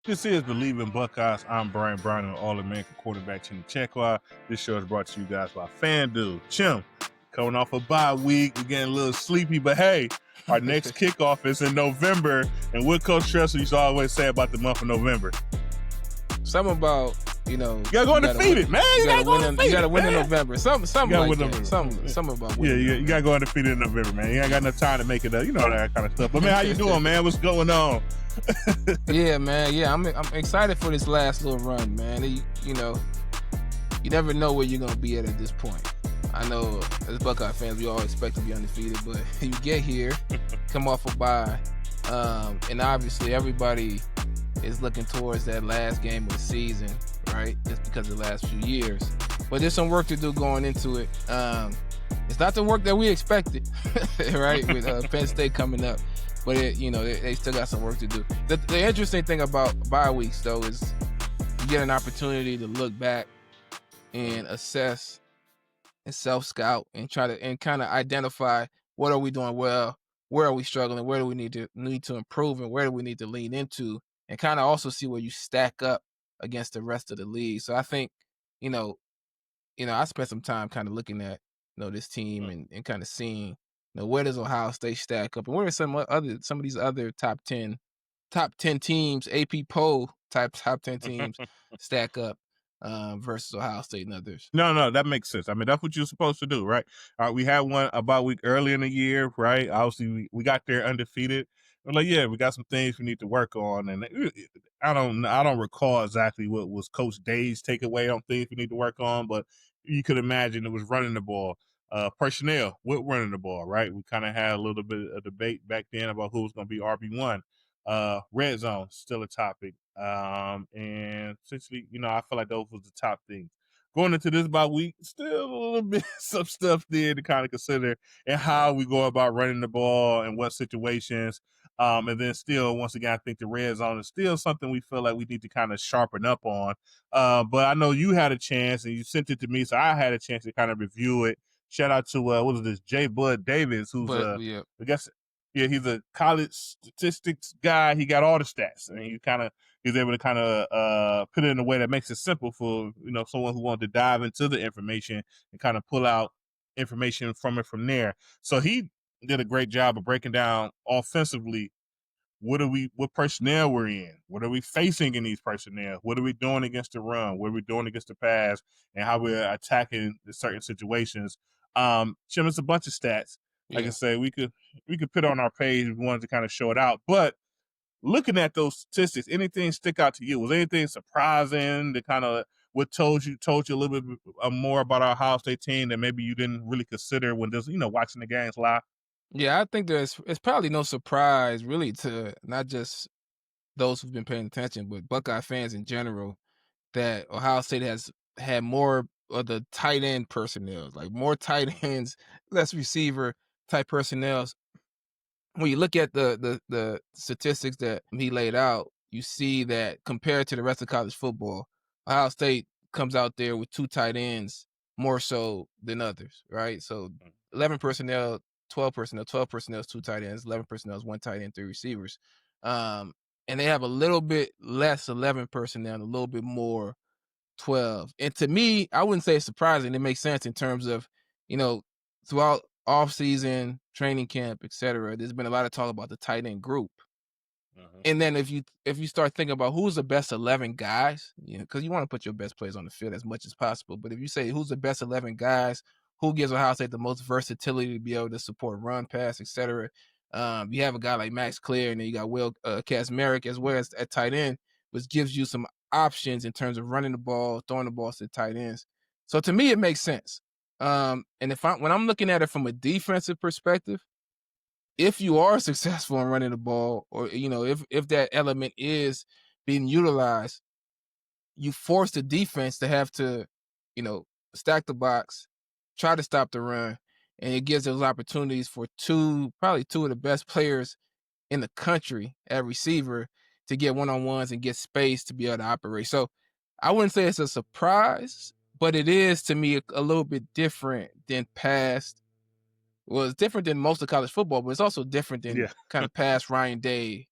This is Believe in Buckeyes. I'm Brian, an All-American quarterback, Chekwa. This show is brought to you guys by FanDuel. Chim, coming off a bye week. We're getting a little sleepy, but hey, our next kickoff is in November. And what Coach Tressel used to always say about the month of November? Something about, you gotta go undefeated, man. You gotta win in November. Something like that. Something about winning. Yeah, you gotta go undefeated in November, man. You ain't got enough time to make it up. You know that kind of stuff. But man, how you doing, man? What's going on? Yeah, man. Yeah, I'm excited for this last little run, man. You never know where you're gonna be at this point. I know as Buckeye fans, we all expect to be undefeated, but you get here, come off a bye, and obviously everybody is looking towards that last game of the season, right? Just because of the last few years. But there's some work to do going into it. It's not the work that we expected, right? With Penn State coming up. But, they still got some work to do. The interesting thing about bye weeks, though, is you get an opportunity to look back and assess and self-scout and try to kind of identify what are we doing well, where are we struggling, where do we need to improve, and where do we need to lean into, and kind of also see where you stack up against the rest of the league. So I think, I spent some time kind of looking at, this team and kind of seeing, where does Ohio State stack up, and where are some of these other top 10 teams, AP poll type top 10 teams stack up versus Ohio State and others. No, that makes sense. I mean, that's what you're supposed to do, right? We had one about a week early in the year, right? Obviously, we got there undefeated. We're like, yeah, we got some things we need to work on, and I don't recall exactly what was Coach Day's takeaway on things we need to work on, but you could imagine it was running the ball. Personnel with running the ball, right? We kind of had a little bit of debate back then about who was going to be RB1. Red zone, still a topic. And essentially, I feel like those was the top things. Going into this bye week, still a little bit some stuff there to kind of consider and how we go about running the ball and what situations. And then still, once again, I think the red zone is still something we feel like we need to kind of sharpen up on. But I know you had a chance and you sent it to me, so I had a chance to kind of review it. Shout out to what is this, J. Bud Davis, who's I guess he's a college statistics guy. He got all the stats, and he's able to kind of put it in a way that makes it simple for someone who wanted to dive into the information and kind of pull out information from it from there. So he did a great job of breaking down offensively what personnel we're in, what are we facing in these personnel, what are we doing against the run, what are we doing against the pass, and how we're attacking the certain situations. Chim, it's a bunch of stats. Like I say, we could put it on our page if we wanted to kind of show it out. But looking at those statistics, anything stick out to you? Was anything surprising that kind of what told you a little bit more about our Ohio State team that maybe you didn't really consider when just watching the games live? Yeah, I think it's probably no surprise really to not just those who've been paying attention, but Buckeye fans in general, that Ohio State has had more of the tight end personnel, like more tight ends, less receiver type personnel. When you look at the statistics that he laid out, you see that compared to the rest of college football, Ohio State comes out there with 2 tight ends more so than others, right? So 11 personnel, 12 personnel, 12 personnel is 2 tight ends, 11 personnel is 1 tight end, 3 receivers. And they have a little bit less 11 personnel and a little bit more 12. And to me, I wouldn't say it's surprising. It makes sense in terms of, throughout off-season, training camp, etc. There's been a lot of talk about the tight end group. And then if you start thinking about who's the best 11 guys, because you want to put your best players on the field as much as possible. But if you say who's the best 11 guys, who gives Ohio State the most versatility to be able to support run, pass, etc. You have a guy like Max Clear, and then you got Will Kazmarek as well as at tight end, which gives you some options in terms of running the ball, throwing the ball to the tight ends. So to me, it makes sense. And when I'm looking at it from a defensive perspective, if you are successful in running the ball, or if that element is being utilized, you force the defense to have to, stack the box, try to stop the run, and it gives those opportunities for probably two of the best players in the country at receiver to get one-on-ones and get space to be able to operate. So I wouldn't say it's a surprise, but it is to me a little bit different than past. Well, it's different than most of college football, but it's also different than kind of past Ryan Day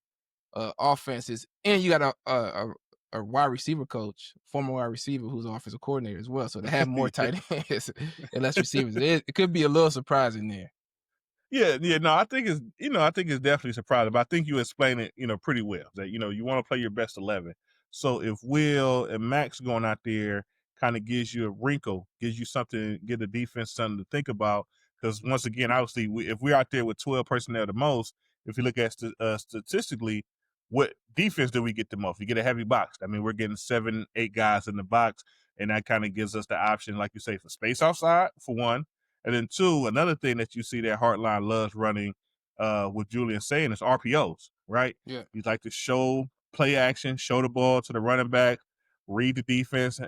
offenses, and you got a wide receiver coach, former wide receiver who's offensive coordinator as well. So they have more tight ends and less receivers. It could be a little surprising there. Yeah, no, I think it's definitely surprising, but I think you explain it, pretty well. That you want to play your best 11. So if Will and Max going out there kind of gives you a wrinkle, gives you something, give the defense something to think about. Because once again, obviously, if we're out there with 12 personnel the most, if you look at statistically, what defense do we get the most? We get a heavy box. I mean, we're getting 7, 8 guys in the box, and that kind of gives us the option, like you say, for space outside for one. And then two, another thing that you see that Hartline loves running with Julian saying is RPOs, right? Yeah. He'd like to show play action, show the ball to the running back, read the defense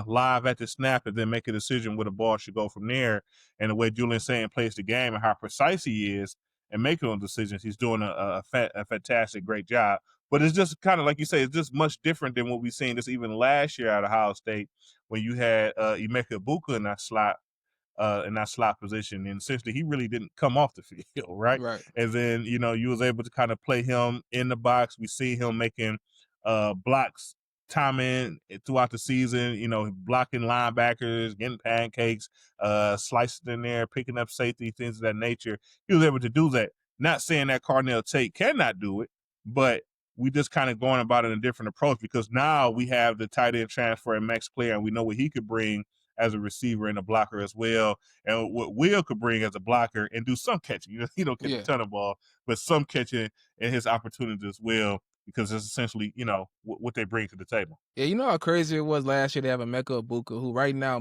live at the snap, and then make a decision where the ball should go from there. And the way Julian saying plays the game and how precise he is and making those decisions, he's doing a fantastic, great job. But it's just kind of like you say, it's just much different than what we've seen this even last year at Ohio State when you had Emeka Ibuka in that slot position, and essentially he really didn't come off the field, right? Right. And then you was able to kind of play him in the box. We see him making blocks time in throughout the season, blocking linebackers, getting pancakes, slicing in there, picking up safety, things of that nature. He was able to do that. Not saying that Carnell Tate cannot do it, but we just kind of going about it in a different approach because now we have the tight end transfer and Max Player, and we know what he could bring as a receiver and a blocker as well, and what Will could bring as a blocker and do some catching. He don't catch a ton of ball, but some catching and his opportunity as well, because it's essentially, what they bring to the table. Yeah, you know how crazy it was last year to have Emeka Ibuka, who right now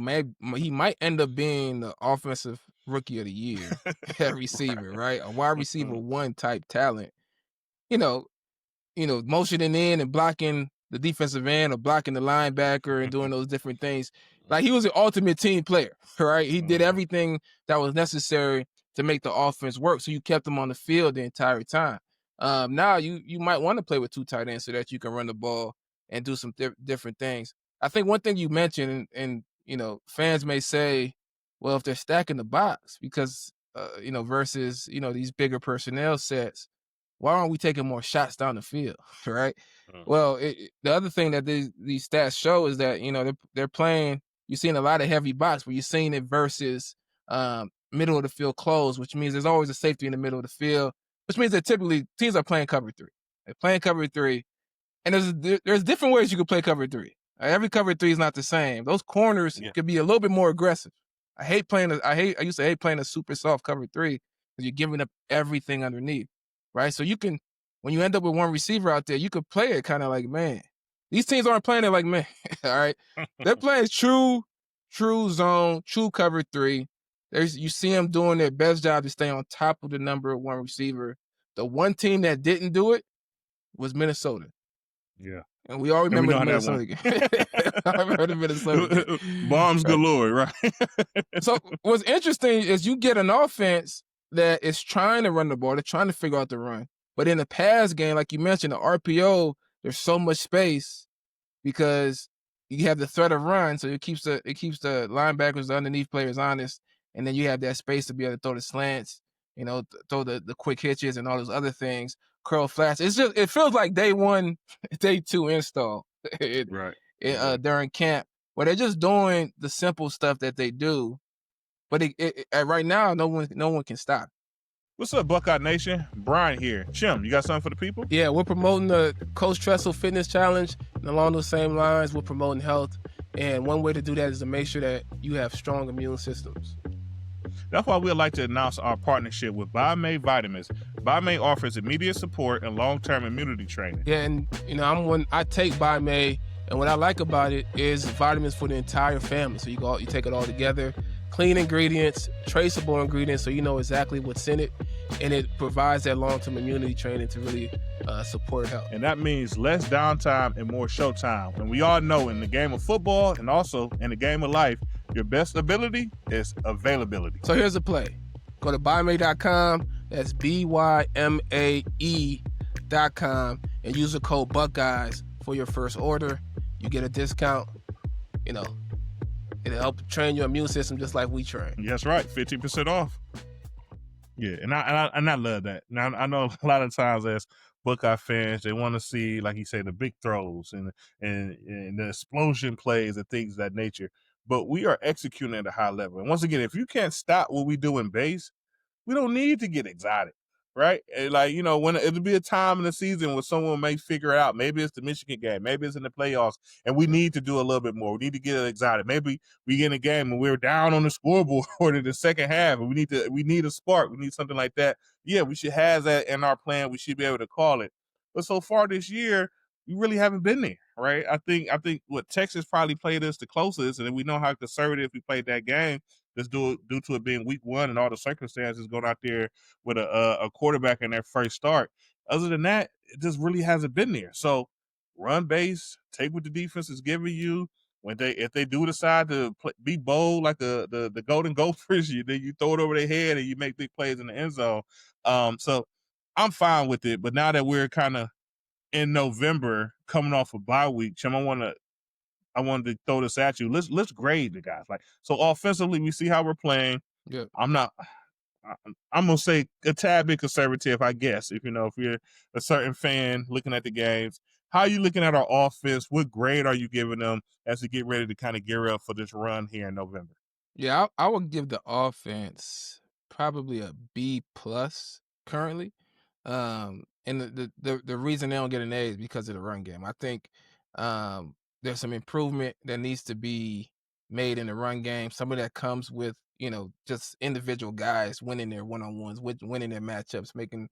he might end up being the offensive rookie of the year at receiver, right? A wide receiver 1 type talent. Motioning in and blocking the defensive end or blocking the linebacker and doing those different things. Like, he was an ultimate team player, right? He did everything that was necessary to make the offense work. So you kept him on the field the entire time. Now you might want to play with 2 tight ends so that you can run the ball and do some different things. I think one thing you mentioned, and fans may say, well, if they're stacking the box because versus these bigger personnel sets, why aren't we taking more shots down the field, right? Well, the other thing that these stats show is that they're playing. You're seeing a lot of heavy box, but you're seeing it versus middle of the field close, which means there's always a safety in the middle of the field, which means that typically teams are playing cover 3. They're playing cover 3, and there's different ways you can play cover 3. Every cover 3 is not the same. Those corners could be a little bit more aggressive. I used to hate playing a super soft cover 3 because you're giving up everything underneath. Right, so when you end up with one receiver out there, you could play it kind of like man. These teams aren't playing it like man. All right, they're playing true zone, true cover 3. You see them doing their best job to stay on top of the number 1 receiver. The one team that didn't do it was Minnesota. Yeah, and we all remember the Minnesota game. I remember the Minnesota game. Bombs galore, right? So what's interesting is you get an offense that is trying to run the ball. They're trying to figure out the run. But in the pass game, like you mentioned, the RPO, there's so much space because you have the threat of run, so it keeps the linebackers, the underneath players honest, and then you have that space to be able to throw the slants, throw the quick hitches and all those other things, curl flats. It feels like day 1, day 2 install during camp, where they're just doing the simple stuff that they do. But right now, no one can stop. What's up, Buckeye Nation? Brian here. Chim, you got something for the people? Yeah, we're promoting the Coach Tressel Fitness Challenge. And along those same lines, we're promoting health. And one way to do that is to make sure that you have strong immune systems. That's why we'd like to announce our partnership with BioMade Vitamins. BioMade offers immediate support and long-term immunity training. Yeah, and I take BioMade, and what I like about it is vitamins for the entire family. So you take it all together. Clean ingredients, traceable ingredients, so you know exactly what's in it, and it provides that long-term immunity training to really support health. And that means less downtime and more showtime. And we all know in the game of football and also in the game of life, your best ability is availability. So here's the play. Go to BuyMe.com, that's BYMAE.com, and use the code Buckeyes for your first order. You get a discount, It'll help train your immune system just like we train. That's right, 50% off. Yeah, and I love that. Now I know a lot of times as Buckeye fans, they want to see, like you say, the big throws and the explosion plays and things of that nature. But we are executing at a high level. And once again, if you can't stop what we do in base, we don't need to get exotic, right? And like, when it'll be a time in the season when someone may figure it out. Maybe it's the Michigan game, maybe it's in the playoffs, and we need to do a little bit more. We need to get it exotic. Maybe we get in a game and we're down on the scoreboard in the second half, and we need a spark. We need something like that. Yeah, we should have that in our plan. We should be able to call it. But so far this year, we really haven't been there, right? I think what Texas probably played us the closest, and we know how conservative we played that game. Just due to it being week one and all the circumstances, going out there with a quarterback in their first start. Other than that, it just really hasn't been there. So run base, take what the defense is giving you. If they do decide to be bold like the Golden Gophers, then you throw it over their head and you make big plays in the end zone. So I'm fine with it. But now that we're kind of in November, coming off a bye week, Chim, I wanted to throw this at you. Let's grade the guys. Like, so offensively, we see how we're playing. Yeah. I'm gonna say a tad bit conservative, I guess. If you're a certain fan looking at the games, how are you looking at our offense? What grade are you giving them as we get ready to kind of gear up for this run here in November? Yeah, I would give the offense probably a B plus currently. And the reason they don't get an A is because of the run game. I think there's some improvement that needs to be made in the run game. Some of that comes with just individual guys winning their one on ones, winning their matchups, making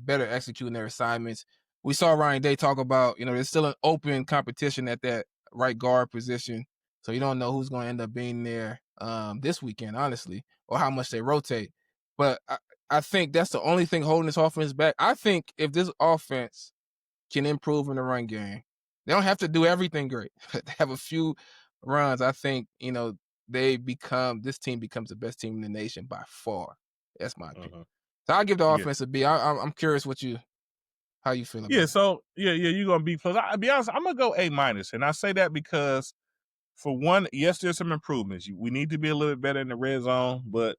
better executing their assignments. We saw Ryan Day talk about there's still an open competition at that right guard position, so you don't know who's going to end up being there this weekend, honestly, or how much they rotate. But I think that's the only thing holding this offense back. I think if this offense can improve in the run game, they don't have to do everything great. They have a few runs. I think, this team becomes the best team in the nation by far. That's my opinion. Uh-huh. So I'll give the Yeah. offense a B. I'm curious how you feel about Yeah. it. So you're gonna B plus. I'll be honest, I'm gonna go A minus, and I say that because for one, yes, there's some improvements. We need to be a little bit better in the red zone, but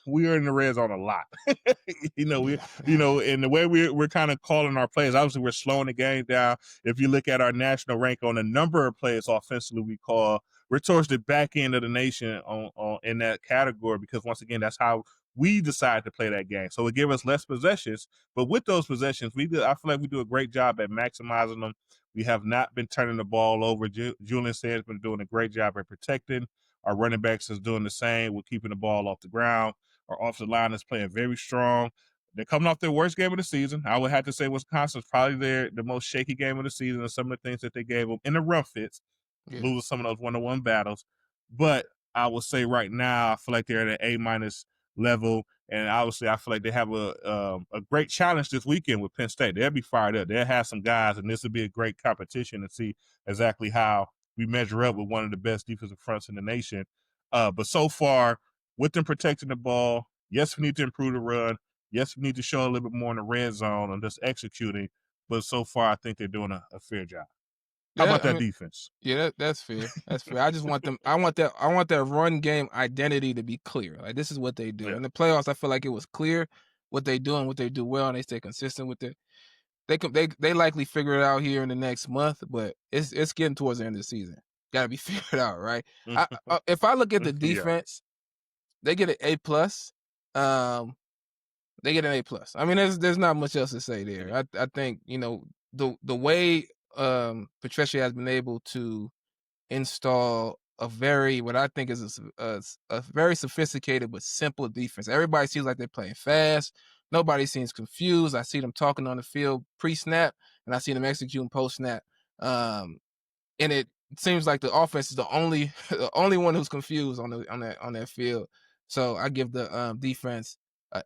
we are in the red zone a lot. Yeah. And the way we're kind of calling our plays, obviously we're slowing the game down. If you look at our national rank on the number of plays offensively we call, we're towards the back end of the nation on in that category, because once again, that's how we decide to play that game. So it gives us less possessions, but with those possessions, I feel like we do a great job at maximizing them. We have not been turning the ball over. Julian Sanders has been doing a great job at protecting. Our running backs is doing the same. We're keeping the ball off the ground. Our offensive line is playing very strong. They're coming off their worst game of the season. I would have to say Wisconsin's probably the most shaky game of the season, and some of the things that they gave them in the rough fits, Yeah. losing some of those one-on-one battles. But I would say right now, I feel like they're at an A minus level, and obviously I feel like they have a great challenge this weekend with Penn State. They'll be fired up. They'll have some guys, and this will be a great competition to see exactly how we measure up with one of the best defensive fronts in the nation. But so far, with them protecting the ball, yes, we need to improve the run. Yes, we need to show a little bit more in the red zone and just executing. But so far, I think they're doing a fair job. How Yeah, about I that mean, defense? yeah, that's fair. That's fair. I just want them. I want that run game identity to be clear. Like, this is what they do Yeah. in the playoffs. I feel like it was clear what they do and what they do well, and they stay consistent with it. They likely figure it out here in the next month, but it's getting towards the end of the season. Got to be figured out, right? If I look at the Yeah. defense, they get an A plus. They get an A plus. I mean, there's not much else to say there. I think the way Patricia has been able to install what I think is a very sophisticated but simple defense. Everybody seems like they're playing fast. Nobody seems confused. I see them talking on the field pre-snap, and I see them executing post-snap. And it seems like the offense is the only the only one who's confused on that field. So I give the defense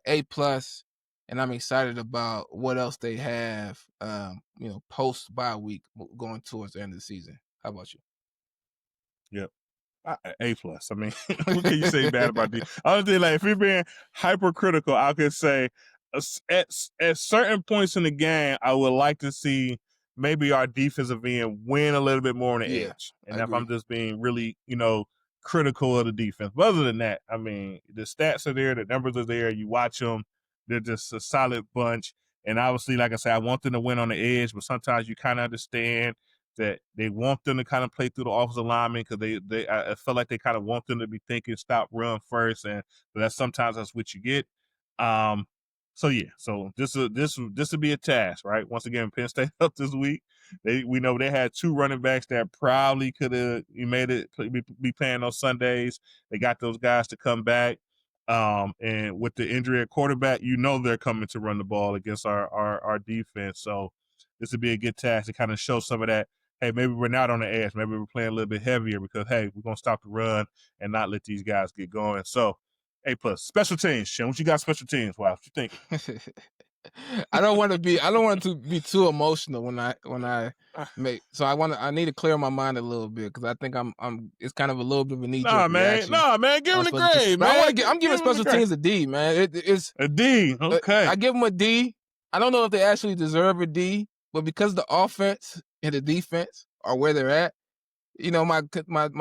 A plus, and I'm excited about what else they have. Post bye week going towards the end of the season. How about you? Yep. A plus. I mean, what can you say bad about the? Honestly, like if you're being hypercritical, I could say at certain points in the game, I would like to see maybe our defensive end win a little bit more on the Yeah, edge. I And if agree. I'm just being really, critical of the defense, but other than that, I mean, the stats are there, the numbers are there. You watch them; they're just a solid bunch. And obviously, like I said, I want them to win on the edge, but sometimes you kind of understand that they want them to kind of play through the offensive lineman because I feel like they kind of want them to be thinking stop run first, and that's what you get. So yeah, so this will be a task, right? Once again, Penn State up this week. We know they had 2 running backs that probably could have made it be playing on Sundays. They got those guys to come back. And with the injury at quarterback, they're coming to run the ball against our defense. So this would be a good task to kind of show some of that. Hey, maybe we're not on the edge. Maybe we're playing a little bit heavier because, hey, we're going to stop the run and not let these guys get going. So, A plus. Special teams, Shem. What you got special teams? Wow, what you think? I don't want to be too emotional when I make. So I need to clear my mind a little bit because I think it's kind of a little bit of a knee jerk reaction. Nah, man, give him the grade, man. I'm giving special teams a D, man. It's a D. Okay, I give them a D. I don't know if they actually deserve a D, but because the offense and the defense are where they're at, my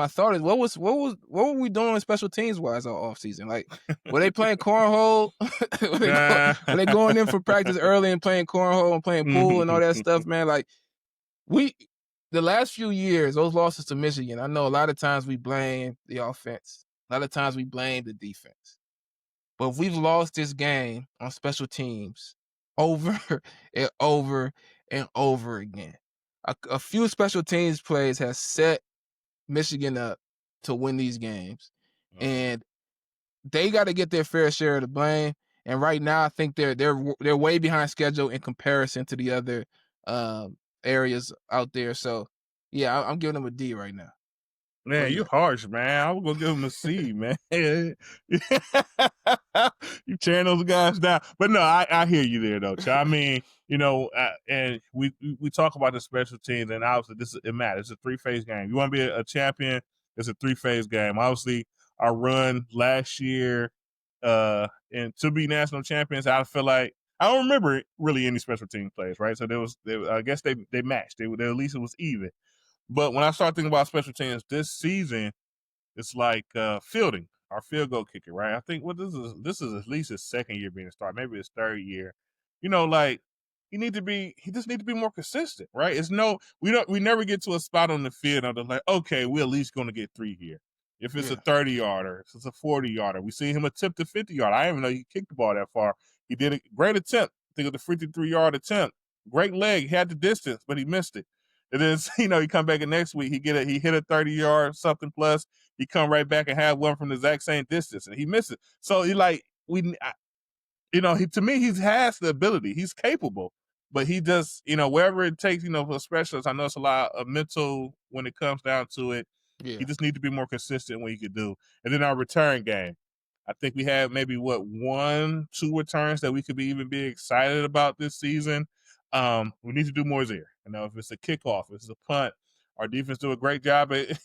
thought is what were we doing special teams wise all off season? Like, were they playing cornhole? were they going in for practice early and playing cornhole and playing pool and all that stuff, man? Like, the last few years, those losses to Michigan, I know a lot of times we blame the offense. A lot of times we blame the defense. But we've lost this game on special teams over and over and over again. A few special teams plays has set Michigan up to win these games, and they got to get their fair share of the blame. And right now, I think they're way behind schedule in comparison to the other areas out there. So, yeah, I'm giving them a D right now. Man, you harsh, man. I was gonna give him a C, man. You tearing those guys down, but no, I hear you there, though. I mean, and we talk about the special teams, and obviously it matters. It's a 3-phase game. You want to be a champion? It's a 3-phase game. Obviously, our run last year, and to be national champions, I feel like I don't remember really any special team plays, right? So I guess they matched. They at least it was even. But when I start thinking about special teams this season, it's like fielding, our field goal kicker, right? I think this is at least his second year being a starter, maybe his third year. Like he just need to be more consistent, right? We never get to a spot on the field and they're like, okay, we're at least going to get 3 here. If it's a 30-yarder, if it's a 40-yarder, we see him attempt a 50-yarder. I didn't even know he kicked the ball that far. He did a great attempt. I think it was a 53-yard attempt. Great leg, he had the distance, but he missed it. And then, he come back in next week, he hit a 30-yard something plus, he come right back and have one from the exact same distance, and he misses. So to me, he has the ability. He's capable, but he just, wherever it takes, for specialists, I know it's a lot of mental when it comes down to it. Yeah. He just needs to be more consistent when he could do. And then our return game. I think we have maybe 1-2 returns that we could even be excited about this season. We need to do more there. If it's a kickoff, if it's a punt, our defense do a great job at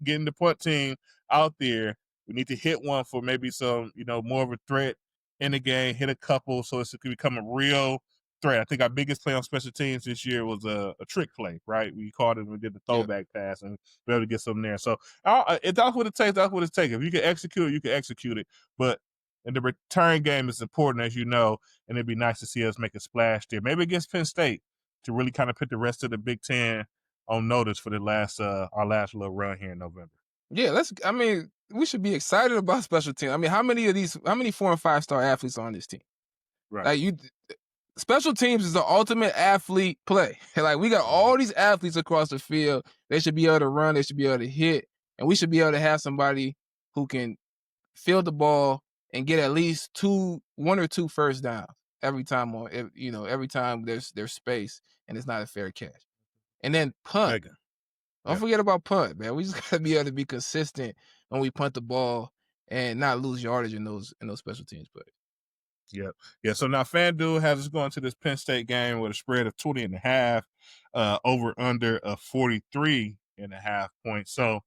getting the punt team out there. We need to hit one for maybe some, more of a threat in the game, hit a couple so it can become a real threat. I think our biggest play on special teams this year was a trick play, right? We caught it and we did the throwback pass and be able to get something there. So that's what it takes. That's what it takes. If you can execute it, you can execute it. But and the return game is important, as you know, and it'd be nice to see us make a splash there. Maybe against Penn State to really kind of put the rest of the Big Ten on notice for our last little run here in November. Yeah, we should be excited about special teams. I mean, how many 4- and 5-star athletes are on this team? Right. Special teams is the ultimate athlete play. Like, we got all these athletes across the field. They should be able to run. They should be able to hit. And we should be able to have somebody who can field the ball and get at least 1 or 2 first downs every time every time there's space and it's not a fair catch. And then punt. Don't forget about punt, man. We just gotta be able to be consistent when we punt the ball and not lose yardage in those special teams plays. Yep. Yeah. So now FanDuel has us going to this Penn State game with a spread of 20.5, over under a 43.5 points. So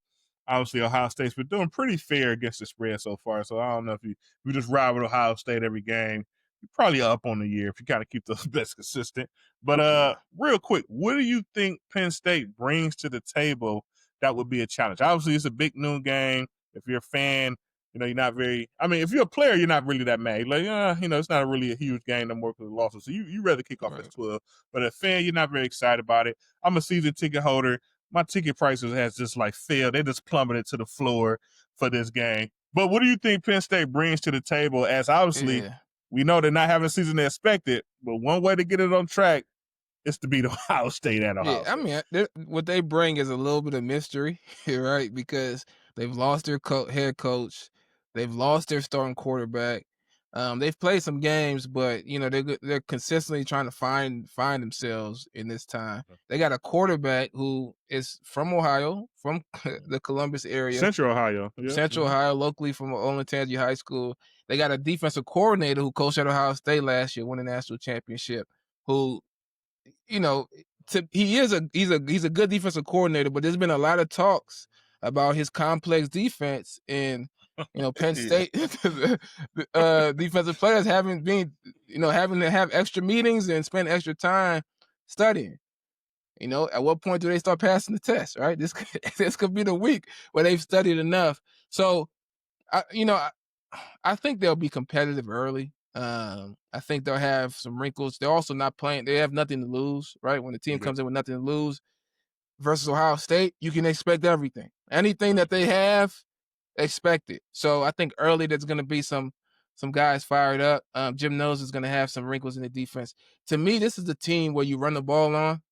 obviously Ohio State's been doing pretty fair against the spread so far. So I don't know if you just ride with Ohio State every game, you're probably up on the year if you kind of keep those bets consistent. But real quick, what do you think Penn State brings to the table that would be a challenge? Obviously, it's a big noon game. If you're a fan, you're not very. I mean, if you're a player, you're not really that mad. Like, it's not really a huge game no more because of losses. So you rather kick off at Right. 12. But a fan, you're not very excited about it. I'm a season ticket holder. My ticket prices has just like failed. They just plummeted to the floor for this game. But what do you think Penn State brings to the table? As obviously Yeah. we know they're not having a season they expected, but one way to get it on track is to beat Ohio State at Yeah, Ohio I State. mean, what they bring is a little bit of mystery, right? Because they've lost their head coach, they've lost their starting quarterback. They've played some games, but they're consistently trying to find themselves in this time. They got a quarterback who is from Ohio, from the Columbus area, Central Ohio. Yeah. Central Ohio, locally from Olentangy High School. They got a defensive coordinator who coached at Ohio State last year, won a national championship, who you know, he's a good defensive coordinator, but there's been a lot of talks about his complex defense and Penn Yeah. State defensive players having to have extra meetings and spend extra time studying. At what point do they start passing the test? Right, this could be the week where they've studied enough. So I think they'll be competitive early. I think they'll have some wrinkles. They're also not playing. They have nothing to lose, right? When the team Okay. comes in with nothing to lose versus Ohio State, you can expect everything. Anything Right. that they have, expect it. So I think early there's going to be some guys fired up. Jim Knowles is going to have some wrinkles in the defense. To me, this is the team where you run the ball on.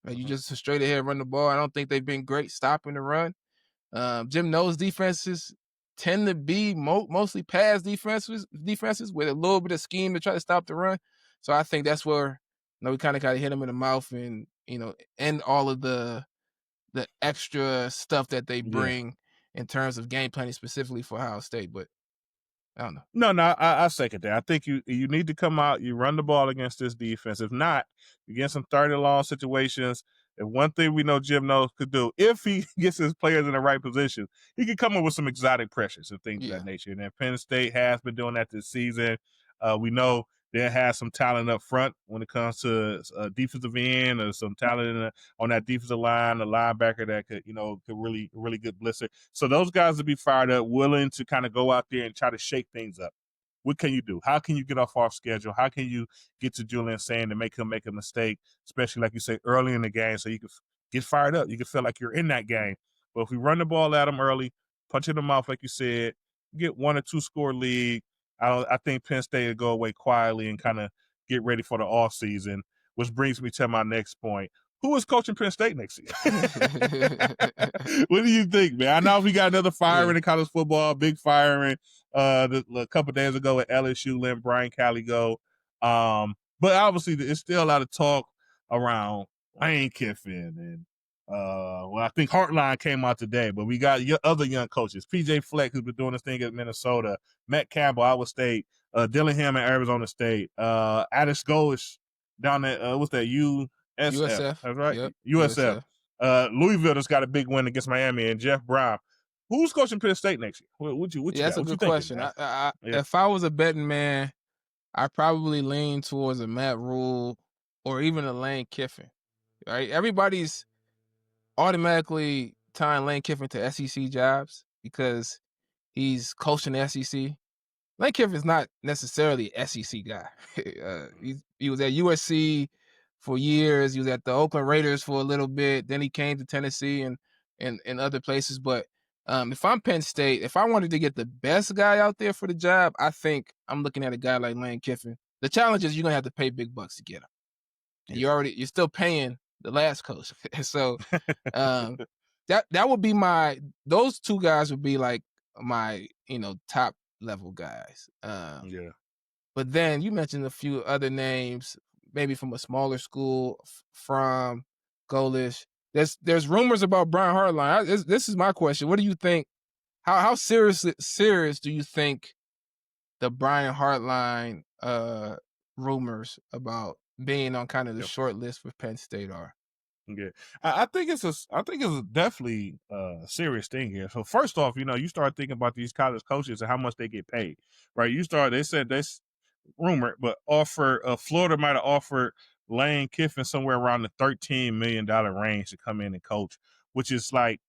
Right? You just straight ahead run the ball. I don't think they've been great stopping the run. Jim Knowles defenses tend to be mostly pass defenses with a little bit of scheme to try to stop the run. So I think that's where we kind of got to hit them in the mouth and end all of the extra stuff that they Yeah. bring in terms of game planning specifically for Ohio State. But I don't know. No, I second that. I think you need to come out, you run the ball against this defense. If not, you get some 30 long situations. And one thing we know Jim Knowles could do, if he gets his players in the right position, he can come up with some exotic pressures and things of Yeah. that nature. And then Penn State has been doing that this season. We know they has some talent up front when it comes to defensive end or some talent on that defensive line, a linebacker that could really good blitzer. So those guys will be fired up, willing to kind of go out there and try to shake things up. What can you do? How can you get off schedule? How can you get to Julian saying to make him make a mistake, especially like you say early in the game, so you can get fired up. You can feel like you're in that game. But if we run the ball at them early, punch in the mouth like you said, get 1 or 2 score lead, I think Penn State will go away quietly and kind of get ready for the off season, which brings me to my next point. Who is coaching Penn State next season? What do you think, man? I know we got another firing in college football, big firing a couple days ago at LSU, letting Brian Cali go. But obviously, there's still a lot of talk around Lane Kiffin and I think Hartline came out today, but we got other young coaches. PJ Fleck, who's been doing this thing at Minnesota, Matt Campbell, Iowa State, Dillingham at Arizona State, Addis Goish down at what's that? USF. USF. That's right. Yep. USF. USF. Louisville just got a big win against Miami, and Jeff Brown. Who's coaching Penn State next year? What you Yeah, that's got? a What you good thinking, question. man? Yeah. If I was a betting man, I probably lean towards a Matt Rule or even a Lane Kiffin. Right? Everybody's automatically tying Lane Kiffin to SEC jobs because he's coaching the SEC. Lane Kiffin's not necessarily an SEC guy. He was at USC for years. He was at the Oakland Raiders for a little bit. Then he came to Tennessee and other places. But if I'm Penn State, if I wanted to get the best guy out there for the job, I think I'm looking at a guy like Lane Kiffin. The challenge is you're gonna have to pay big bucks to get him. And Yeah. you're still paying the last coach. So that would be those two guys would be like my top level guys. Yeah. But then you mentioned a few other names, maybe from a smaller school, from Golish. There's rumors about Brian Hartline. This is my question. What do you think? How serious do you think the Brian Hartline rumors about being on kind of the short list for Penn State are? Yeah, I think it's definitely a serious thing here. So first off, you start thinking about these college coaches and how much they get paid, right? They said this rumored, but Florida might have offered Lane Kiffin somewhere around the $13 million range to come in and coach, which is like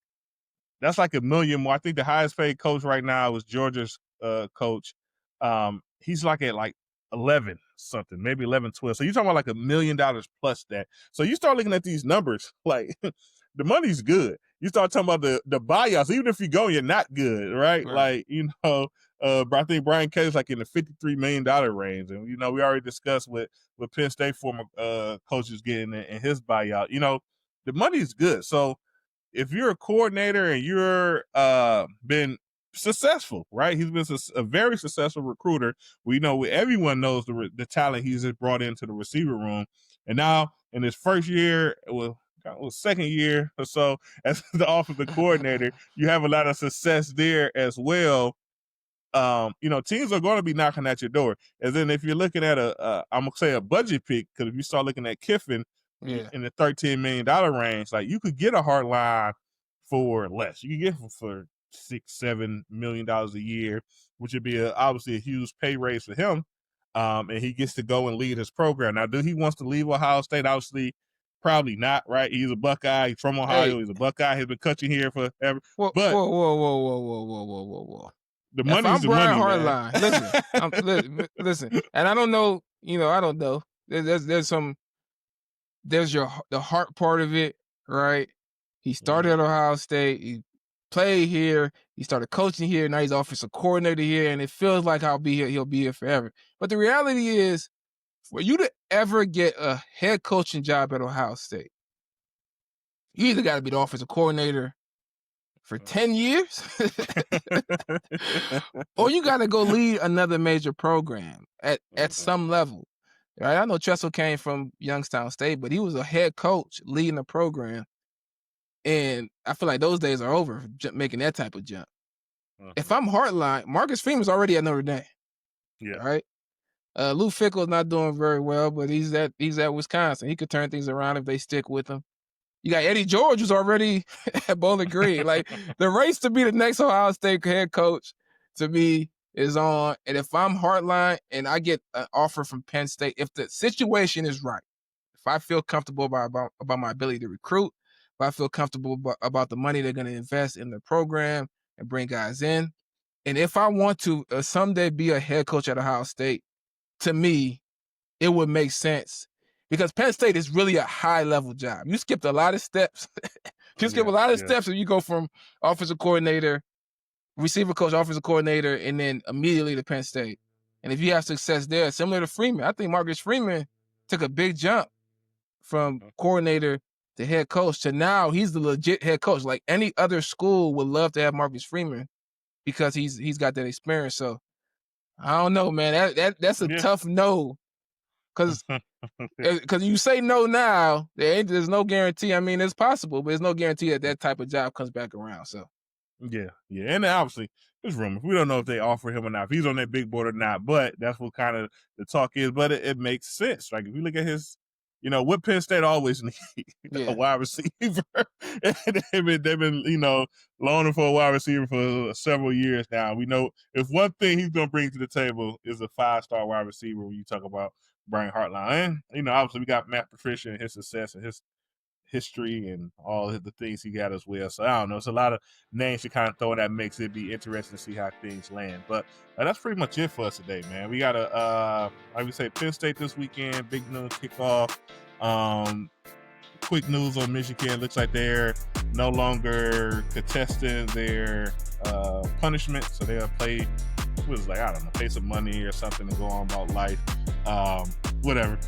That's like $1 million more. I think the highest paid coach right now is Georgia's coach. He's like at like 11 something, maybe 11, 12. So you're talking about like $1 million plus that. So you start looking at these numbers, like the money's good. You start talking about the buyouts, even if you go, you're not good, right? Like, I think Brian Kelly's like in the $53 million range. And, we already discussed what Penn State former coaches getting in his buyout. The money's good. So if you're a coordinator and you're been successful, right? He's been a very successful recruiter. Everyone knows the talent he's just brought into the receiver room. And now in his first year, second year or so as the offensive coordinator, you have a lot of success there as well. Teams are going to be knocking at your door. And then if you're looking at I'm gonna say a budget pick, because if you start looking at Kiffin in the $13 million range, like you could get a Hartline for less. You could get him for $6-7 million a year, which would be obviously a huge pay raise for him. And he gets to go and lead his program. Now, do he wants to leave Ohio State? Obviously, probably not, right? He's a Buckeye. He's from Ohio. He's a Buckeye. He's been coaching here forever. Whoa, but whoa. The money's if I'm the Brian money, Hartline, listen, and I don't know, I don't know. There's the heart part of it, right? He started at Ohio State. He played here. He started coaching here. Now he's offensive coordinator here, and it feels like he'll be here forever. But the reality is, for you to ever get a head coaching job at Ohio State, you either got to be the offensive coordinator for 10 years, or you got to go lead another major program at some level. Right? I know Tressel came from Youngstown State, but he was a head coach leading a program. And I feel like those days are over, making that type of jump. If I'm Hartline, Marcus Freeman's already at Notre Dame. Yeah. Right? Lou Fickle's not doing very well, but he's at Wisconsin. He could turn things around if they stick with him. You got Eddie George, who's already at Bowling Green. Like, the race to be the next Ohio State head coach, to me, is on. And if I'm Hartline and I get an offer from Penn State, if the situation is right, if I feel comfortable about my ability to recruit, if I feel comfortable about the money they're going to invest in the program and bring guys in, and if I want to someday be a head coach at Ohio State, to me, it would make sense. Because Penn State is really a high-level job. You skipped a lot of steps. Steps if you go from offensive coordinator, receiver coach, offensive coordinator, and then immediately to Penn State. And if you have success there, similar to Freeman, I think Marcus Freeman took a big jump from coordinator to head coach to now he's the legit head coach. Like, any other school would love to have Marcus Freeman because he's got that experience. So I don't know, man. That's a tough no. Because you say no now, there's no guarantee. I mean, it's possible, but there's no guarantee that type of job comes back around. So, yeah, and obviously there's rumors. We don't know if they offer him or not, if he's on that big board or not. But that's what kind of the talk is. But it makes sense. Like, if you look at his, what Penn State always need, a wide receiver. they've been loaning for a wide receiver for several years now. We know if one thing he's going to bring to the table is a 5-star wide receiver. When you talk about Brian Hartline, and obviously we got Matt Patricia and his success and his history and all the things he got as well. So I don't know, it's a lot of names to kind of throw in that mix. It'd be interesting to see how things land. But that's pretty much it for us today, man. We got like we say, Penn State this weekend, big noon kickoff. Quick news on Michigan. Looks like they're no longer contesting their punishment, so they'll play. I don't know, pay some money or something and go on about life. Whatever.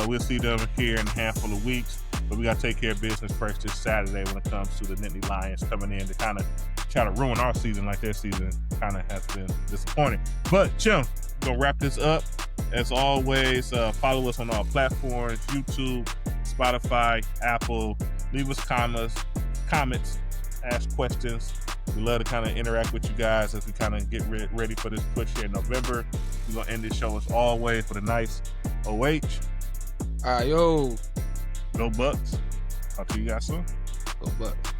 We'll see them here in a handful of weeks, but we got to take care of business first this Saturday when it comes to the Nittany Lions coming in to kind of try to ruin our season like their season kind of has been disappointing. But, Chim, we're going to wrap this up. As always, follow us on all platforms, YouTube, Spotify, Apple. Leave us comments, ask questions. We love to kind of interact with you guys as we kind of get ready for this push here in November. We're going to end this show as always with a nice OH. Yo. Go Bucks. Talk to you guys soon. Go Bucks.